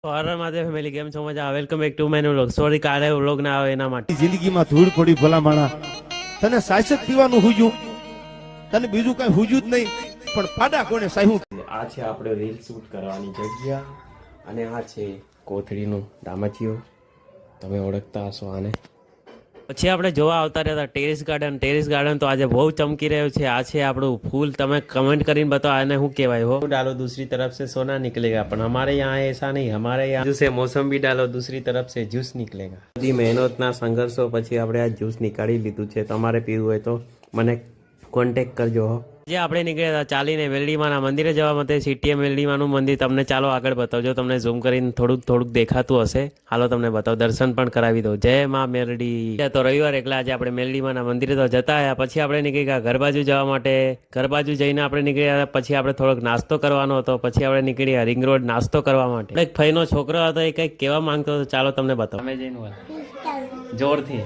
હર માધે family કેમ છો મજા welcome back to menu vlog sorry કાલે વ્લોગ ના આવે એના માટે જિંદગીમાં ધૂળ પડી ભલા માણા તને સાયસક પીવાનું હુજ્યું તને બીજું કઈ હુજ્યું જ નહીં પણ પાડા કોને સાહ્યું. આ છે આપણે રીલ શૂટ કરવાની જગ્યા અને આ છે કોથળીનું દામચીઓ તમે ઓળખતા હશો આને. પછી આપણે જોવા આવતા રહ્યા હતા ટેરેસ ગાર્ડન તો આજે બહુ ચમકી રહ્યું છે. આ છે આપણું ફૂલ. તમે કમેન્ટ કરીને बताओ આને શું કહેવાય હો. डालो दूसरी तरफ से सोना निकलेगा પણ हमारे यहाँ ऐसा नहीं. हमारे यहाँ जूस है मौसम्बी डालो दूसरी तरफ से जूस निकलेगा. બધી મહેનતના સંઘર્ષો પછી આપણે આ જ્યુસ નીકાળી લીધું છે. તમારે પીવું હોય તો મને કોન્ટેક્ટ કરજો હો. જે આપણે નીકળ્યા હતા ચાલીને મેલડીમાના મંદિરે જવા માટે. સીટીએ મેલડીમાનું મંદિર તમને ચાલો આગળ બતાવજો. તમને ઝૂમ કરીને થોડુંક દેખાતું હશે. હાલો તમને બતાવો, દર્શન પણ કરાવી દો. જય માં મેલડી. તો રવિવાર એકલા આજે આપણે મેલડીમાના મંદિરે તો જતા આવ્યા. પછી આપણે નીકળી ગયા ઘર બાજુ જવા માટે. ઘર બાજુ જઈને આપણે નીકળ્યા. પછી આપણે થોડોક નાસ્તો કરવાનો હતો. પછી આપણે નીકળ્યા રિંગ રોડ નાસ્તો કરવા માટે. એક ભાઈનો છોકરો હતો એ કંઈક કહેવા માંગતો હતો. ચાલો તમને બતાવો. તમે જઈને જોરથી